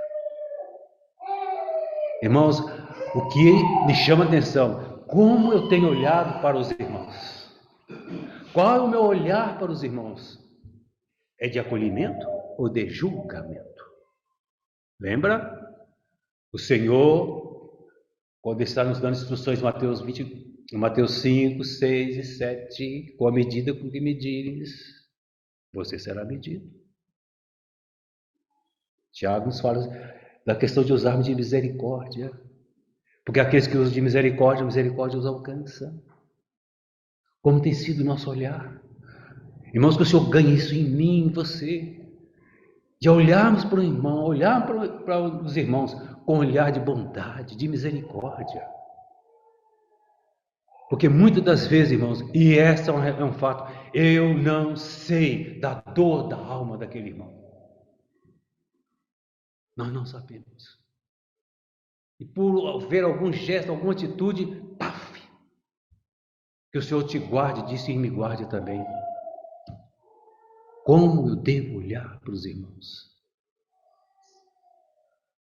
Irmãos, o que me chama a atenção, como eu tenho olhado para os irmãos? Qual é o meu olhar para os irmãos? É de acolhimento ou de julgamento? Lembra? O Senhor, quando está nos dando instruções em Mateus 5, 6 e 7, com a medida com que medires, você será medido. Tiago nos fala da questão de usarmos de misericórdia, porque aqueles que usam de misericórdia, a misericórdia os alcança. Como tem sido o nosso olhar? Irmãos, que o Senhor ganhe isso em mim, em você, de olharmos para o irmão, olhar para os irmãos com um olhar de bondade, de misericórdia. Porque muitas das vezes, irmãos, e essa é um fato, eu não sei da dor da alma daquele irmão. Nós não sabemos. E por ver algum gesto, alguma atitude, paf! Que o Senhor te guarde disso e me guarde também. Como eu devo olhar para os irmãos?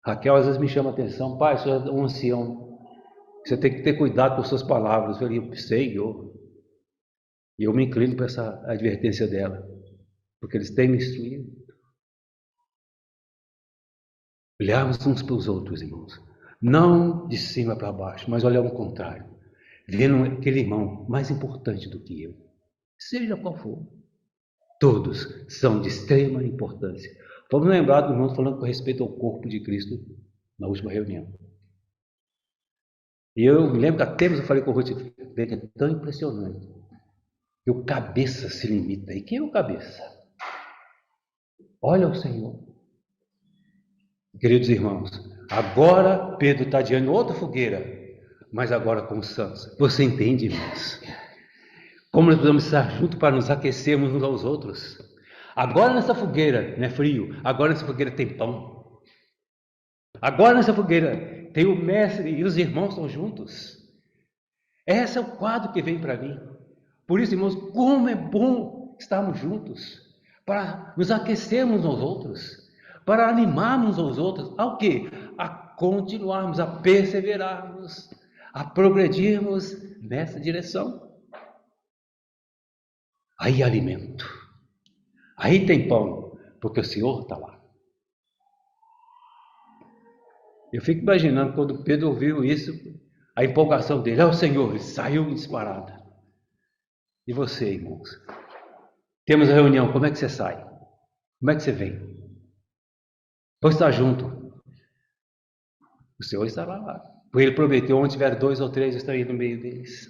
Raquel às vezes me chama a atenção: pai, o senhor é um ancião, você tem que ter cuidado com suas palavras. Eu sei, e eu me inclino para essa advertência dela, porque eles têm me instruído. Olharmos uns para os outros, irmãos, não de cima para baixo, mas olhar ao contrário, vendo aquele irmão mais importante do que eu, seja qual for. Todos são de extrema importância, Vamos lembrar dos irmãos falando com respeito ao corpo de Cristo na última reunião. E eu me lembro que até eu falei com o Ruth, que é tão impressionante que o cabeça se limita. E quem é o cabeça? Olha o Senhor. Queridos irmãos, agora Pedro está diante de outra fogueira, mas agora com os santos. Você entende, irmãos? Como nós precisamos estar juntos para nos aquecermos uns aos outros. Agora nessa fogueira não é frio, agora nessa fogueira tem pão. Agora nessa fogueira tem o mestre e os irmãos estão juntos. Esse é o quadro que vem para mim. Por isso, irmãos, como é bom estarmos juntos, para nos aquecermos uns aos outros, para animarmos uns aos outros, ao quê? A continuarmos, a perseverarmos, a progredirmos nessa direção. Aí alimento, aí tem pão, porque o Senhor está lá. Eu fico imaginando quando Pedro ouviu isso, a empolgação dele, o Senhor, ele saiu disparado. E você, irmãos? Temos a reunião, como é que você sai? Como é que você vem? Vou estar junto. O Senhor estará lá. Porque Ele prometeu, onde tiver 2 ou 3, eu estarei no meio deles.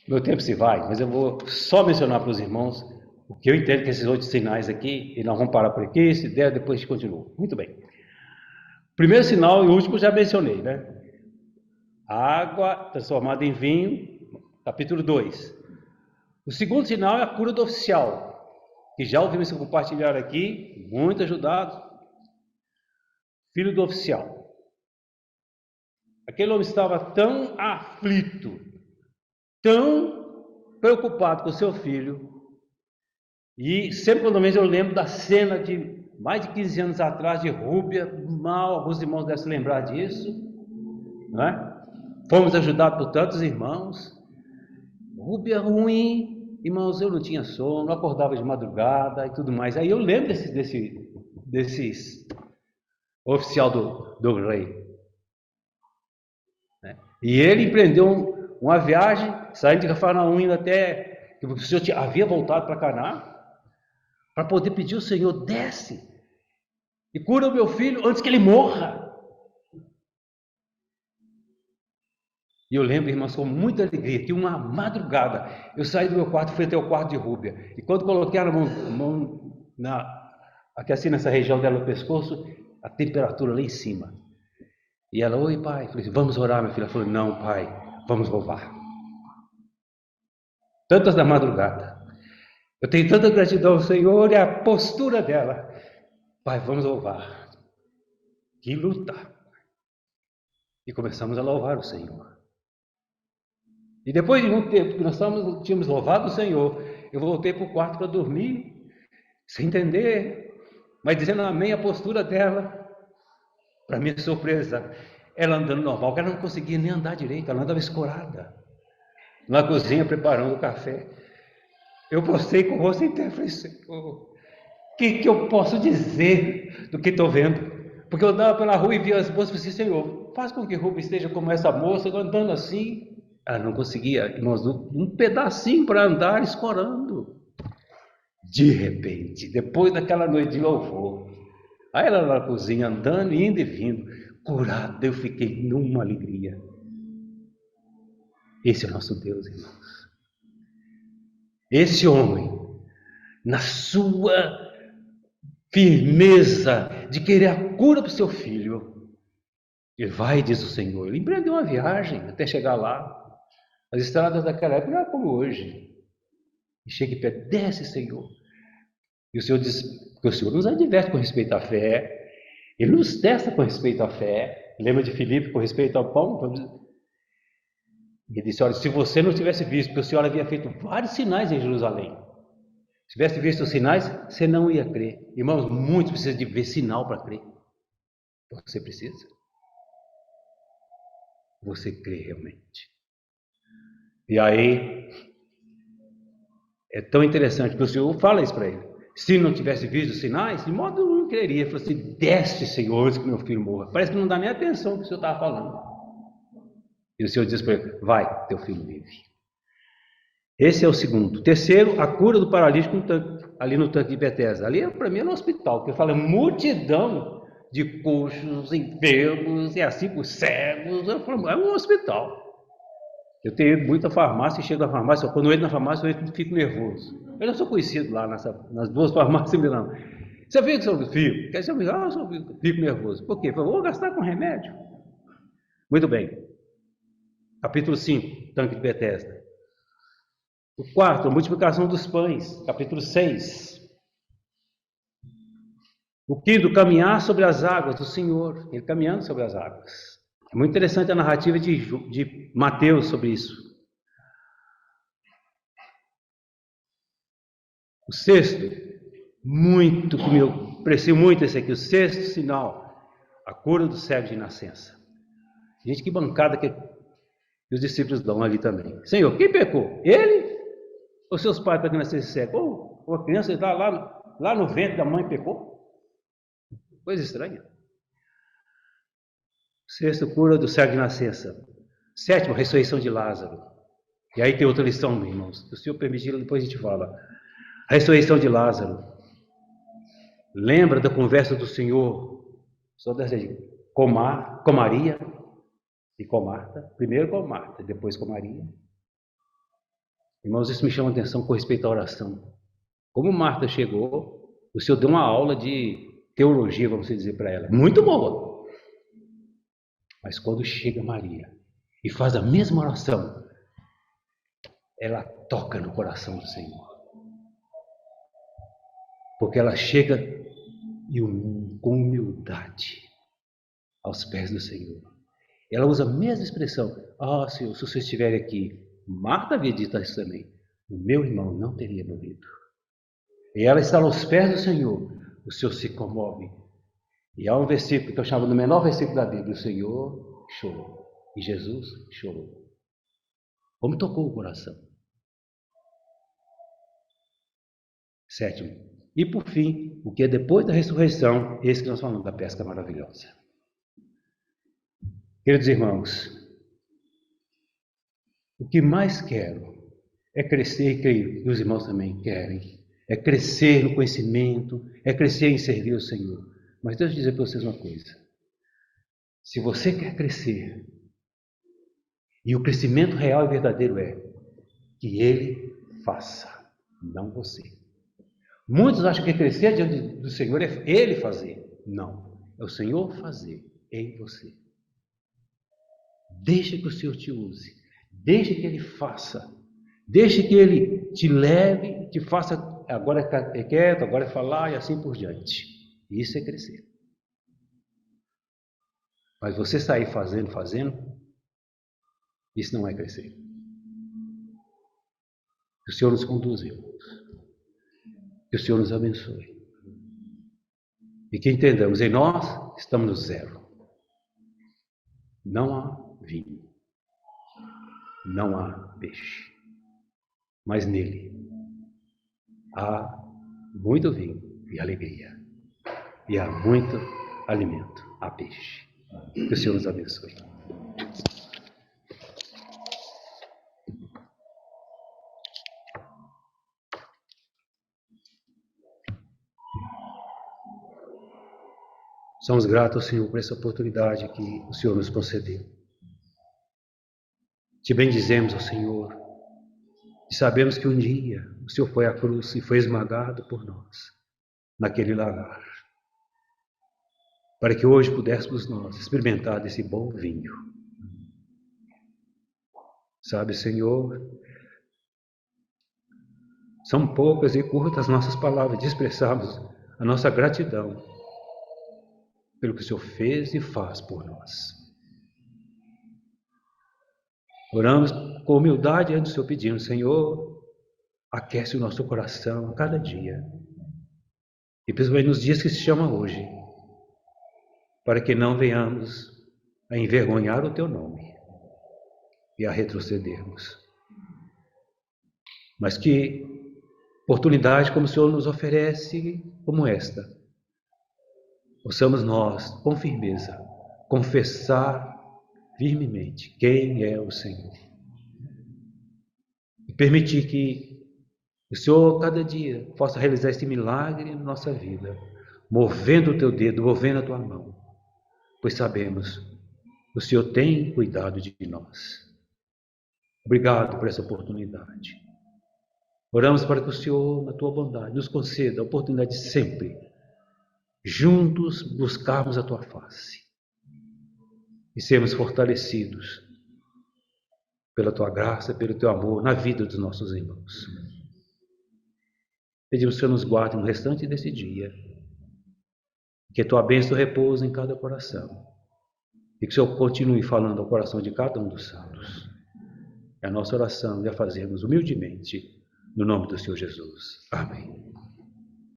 Meu tempo se vai, mas eu vou só mencionar para os irmãos o que eu entendo que esses 8 sinais aqui, e nós vamos parar por aqui, se der, depois a gente continua. Muito bem. Primeiro sinal e último já mencionei, né? Água transformada em vinho, capítulo 2. O segundo sinal é a cura do oficial, que já ouvimos compartilhar aqui, muito ajudado. Filho do oficial. Aquele homem estava tão aflito, tão preocupado com seu filho, e sempre quando eu lembro da cena de mais de 15 anos atrás de Rúbia, alguns irmãos devem se lembrar disso, não é? Fomos ajudados por tantos irmãos. Rúbia ruim, irmãos, eu não tinha sono, acordava de madrugada e tudo mais. Aí eu lembro desses oficial do rei. E ele empreendeu uma viagem, saindo de Cafarnaum, indo até que o Senhor havia voltado para Canaã, para poder pedir ao Senhor, desce e cura o meu filho antes que ele morra. E eu lembro, irmãos, com muita alegria, que uma madrugada eu saí do meu quarto e fui até o quarto de Rúbia. E quando coloquei a mão aqui assim nessa região dela no pescoço, a temperatura lá em cima. E ela, oi pai, eu falei assim, vamos orar, minha filha. Ela falou, não pai, vamos louvar. Tantas da madrugada. Eu tenho tanta gratidão ao Senhor e a postura dela. Pai, vamos louvar. Que luta. E começamos a louvar o Senhor. E depois de muito tempo que nós tínhamos louvado o Senhor, eu voltei para o quarto para dormir, sem entender, mas dizendo amém a postura dela. Para minha surpresa, ela andando normal, porque ela não conseguia nem andar direito, ela andava escorada. Na cozinha, preparando o café. Eu postei com o rosto inteiro, falei, Senhor, o que eu posso dizer do que estou vendo? Porque eu andava pela rua e via as moças e falei, Senhor, faz com que Rubem esteja como essa moça, andando assim. Ela não conseguia, irmãos, um pedacinho para andar, escorando. De repente, depois daquela noite de louvor, aí ela na cozinha, andando, indo e vindo, curada, eu fiquei numa alegria. Esse é o nosso Deus, irmãos. Esse homem, na sua firmeza de querer a cura para o seu filho, ele vai, diz o Senhor, ele empreendeu uma viagem até chegar lá. As estradas daquela época não eram como hoje. E chega e pede, desce, Senhor. E o Senhor diz, porque o Senhor nos adverte com respeito à fé, Ele nos testa com respeito à fé. Lembra de Filipe com respeito ao pão? Ele disse, olha, se você não tivesse visto, porque o Senhor havia feito vários sinais em Jerusalém. Se tivesse visto os sinais, você não ia crer. Irmãos, muitos precisam de ver sinal para crer. Você precisa. Você crê realmente. E aí, é tão interessante que o Senhor fala isso para ele. Se não tivesse visto os sinais, de modo nenhum não creria. Ele falou assim, desce, Senhor, antes que meu filho morra. Parece que não dá nem atenção ao que o Senhor estava falando. E o Senhor diz para ele, vai, teu filho vive. Esse é o segundo. Terceiro, a cura do paralítico no tanque. ali no tanque de Betesda. Ali, para mim, era um hospital, porque eu falo, multidão de coxos, enfermos, e assim por cegos. Eu falo, é um hospital. Eu tenho ido muito à farmácia e chego à farmácia, quando eu entro na farmácia, eu fico nervoso. Eu não sou conhecido lá nas duas farmácias em Milão. Você viu que sou fico? Quer dizer, eu fico nervoso. Por quê? Eu vou gastar com remédio. Muito bem. Capítulo 5, tanque de Betesda. O quarto, a multiplicação dos pães. Capítulo 6. O quinto, caminhar sobre as águas do Senhor. Ele caminhando sobre as águas. É muito interessante a narrativa de Mateus sobre isso. O sexto, que me aprecio muito esse aqui, o sexto sinal, a cura do cego de nascença. Gente, que bancada que os discípulos dão ali também. Senhor, quem pecou? Ele ou seus pais para que nascesse cego? Ou a criança está lá no ventre da mãe pecou? Coisa estranha. Sexto, cura do cego de nascença. Sétimo, ressurreição de Lázaro. E aí tem outra lição, irmãos. Se o Senhor permitir, depois a gente fala. A ressurreição de Lázaro. Lembra da conversa do Senhor? Só com Maria e com Marta. Primeiro com Marta, depois com Maria. Irmãos, isso me chama a atenção com respeito à oração. Como Marta chegou, o Senhor deu uma aula de teologia, vamos dizer para ela. Muito boa. Mas quando chega Maria e faz a mesma oração, ela toca no coração do Senhor. Porque ela chega com humildade aos pés do Senhor. Ela usa a mesma expressão. Senhor, se você estiver aqui, Marta havia dito isso também, o meu irmão não teria morrido. E ela está aos pés do Senhor, o Senhor se comove. E há um versículo que eu chamo do menor versículo da Bíblia, o Senhor chorou. E Jesus chorou. Como tocou o coração. Sétimo. E por fim, o que é depois da ressurreição, esse que nós falamos da pesca maravilhosa. Queridos irmãos, o que mais quero é crescer, e creio que os irmãos também querem, é crescer no conhecimento, é crescer em servir ao Senhor. Mas deixa eu dizer para vocês uma coisa. Se você quer crescer, e o crescimento real e verdadeiro é que Ele faça, não você. Muitos acham que crescer diante do Senhor é Ele fazer. Não, é o Senhor fazer em você. Deixa que o Senhor te use. Deixa que Ele faça. Deixa que Ele te leve, te faça, agora é quieto, agora é falar e assim por diante. Isso é crescer. Mas você sair fazendo, isso não é crescer. Que o Senhor nos conduza, irmãos. Que o Senhor nos abençoe. E que entendamos, em nós estamos no zero. Não há vinho. Não há peixe. Mas nele há muito vinho e alegria. E há muito alimento, há peixe. Que o Senhor nos abençoe. Somos gratos ao Senhor por essa oportunidade que o Senhor nos concedeu. Te bendizemos ao Senhor e sabemos que um dia o Senhor foi à cruz e foi esmagado por nós naquele lagar, para que hoje pudéssemos nós experimentar desse bom vinho. Sabe, Senhor, são poucas e curtas nossas palavras de expressarmos a nossa gratidão pelo que o Senhor fez e faz por nós. Oramos com humildade diante do Senhor, pedindo, Senhor, aquece o nosso coração a cada dia, e principalmente nos dias que se chama hoje, para que não venhamos a envergonhar o Teu nome e a retrocedermos. Mas que oportunidade como o Senhor nos oferece, como esta, possamos nós, com firmeza, confessar firmemente quem é o Senhor. E permitir que O Senhor, cada dia, possa realizar este milagre na nossa vida, movendo o teu dedo, movendo a tua mão, pois sabemos que o Senhor tem cuidado de nós. Obrigado por essa oportunidade. Oramos para que o Senhor, na tua bondade, nos conceda a oportunidade de sempre, juntos, buscarmos a tua face e sermos fortalecidos pela tua graça, pelo teu amor na vida dos nossos irmãos. Pedimos que o Senhor nos guarde no restante desse dia, que a tua bênção repouse em cada coração e que o Senhor continue falando ao coração de cada um dos santos. É a nossa oração e a fazermos humildemente no nome do Senhor Jesus. Amém.